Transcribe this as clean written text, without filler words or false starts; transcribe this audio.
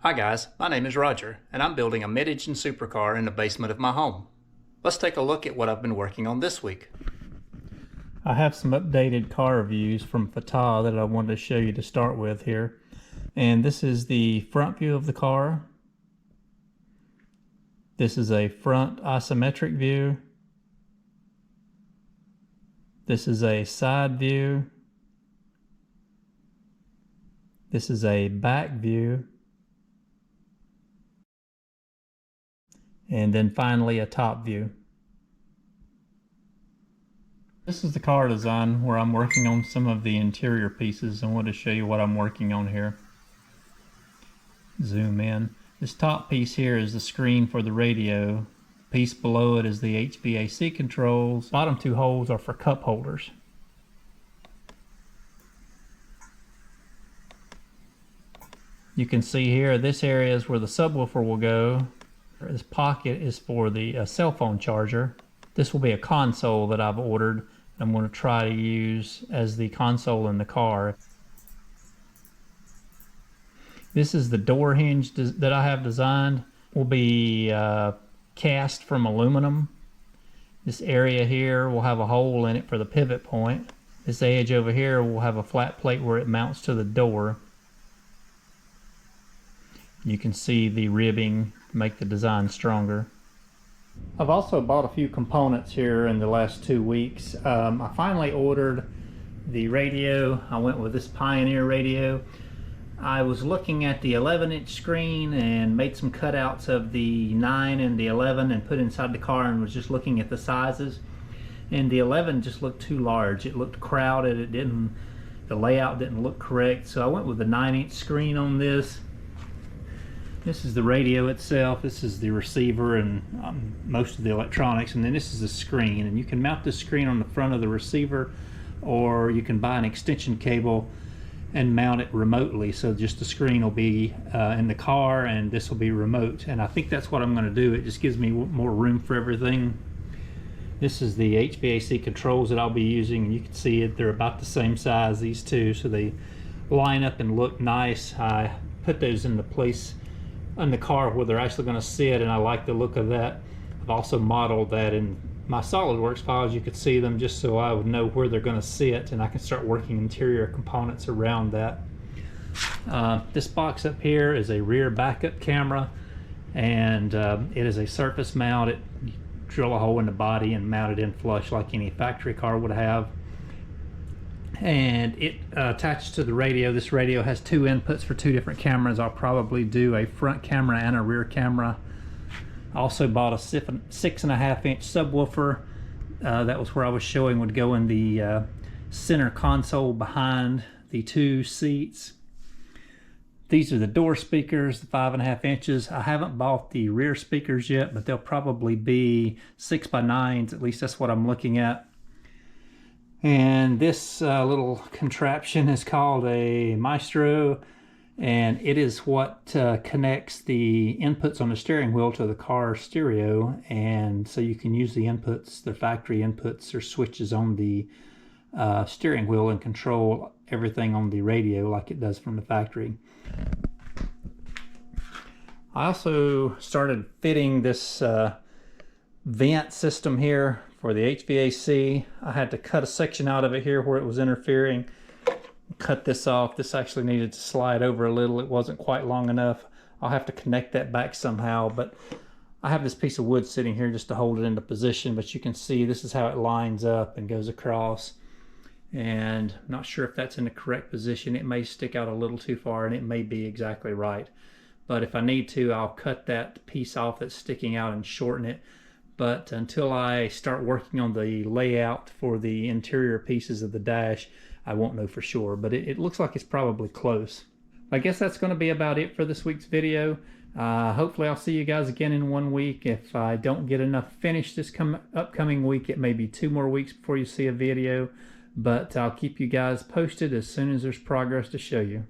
Hi guys, my name is Roger, and I'm building a mid-engine supercar in the basement of my home. Let's take a look at what I've been working on this week. I have some updated car reviews from Fatah that I wanted to show you to start with here. And this is the front view of the car. This is a front isometric view. This is a side view. This is a back view. And then finally a top view. This is the car design where I'm working on some of the interior pieces. I want to show you what I'm working on here. Zoom in. This top piece here is the screen for the radio. The piece below it is the HVAC controls. Bottom two holes are for cup holders. You can see here, this area is where the subwoofer will go. This pocket is for the cell phone charger. This will be a console that I've ordered. I'm going to try to use as the console in the car. This is the door hinge that I have designed. Will be cast from aluminum. This area here will have a hole in it for the pivot point. This edge over here will have a flat plate where it mounts to the door. You can see the ribbing to make the design stronger. I've also bought a few components here in the last 2 weeks. I finally ordered the radio. I went with this Pioneer radio. I was looking at the 11-inch screen and made some cutouts of the 9 and the 11 and put inside the car and was just looking at the sizes. And the 11 just looked too large. It looked crowded. The layout didn't look correct. So I went with the 9-inch screen on this. This is the radio itself, this is the receiver and most of the electronics, and then this is the screen. And you can mount this screen on the front of the receiver, or you can buy an extension cable and mount it remotely. So just the screen will be in the car and this will be remote. And I think that's what I'm going to do. It just gives me more room for everything. This is the HVAC controls that I'll be using, and you can see it, they're about the same size, these two, so they line up and look nice. I put those into place in the car where they're actually going to sit, and I like the look of that. I've also modeled that in my SolidWorks files. You could see them just so I would know where they're going to sit, and I can start working interior components around that. This box up here is a rear backup camera, and it is a surface mount. You drill a hole in the body and mount it in flush like any factory car would have. And it attached to the radio. This radio has two inputs for two different cameras. I'll probably do a front camera and a rear camera. I also bought a 6.5-inch subwoofer. That was where I was showing would go in the center console behind the two seats. These are the door speakers, the 5.5 inches. I haven't bought the rear speakers yet, but they'll probably be 6x9s. At least that's what I'm looking at. And this little contraption is called a Maestro, and it is what connects the inputs on the steering wheel to the car stereo. And so you can use the inputs, the factory inputs or switches on the steering wheel, and control everything on the radio like it does from the factory. I also started fitting this vent system here for the HVAC. I had to cut a section out of it here where it was interfering. Cut this off. This actually needed to slide over a little. It wasn't quite long enough. I'll have to connect that back somehow, but I have this piece of wood sitting here just to hold it into position, but you can see this is how it lines up and goes across. And I'm not sure if that's in the correct position. It may stick out a little too far, and it may be exactly right. But if I need to, I'll cut that piece off that's sticking out and shorten it. But until I start working on the layout for the interior pieces of the dash, I won't know for sure, but it looks like it's probably close. I guess that's going to be about it for this week's video. Hopefully I'll see you guys again in 1 week. If I don't get enough finished this upcoming week, it may be 2 more weeks before you see a video, but I'll keep you guys posted as soon as there's progress to show you.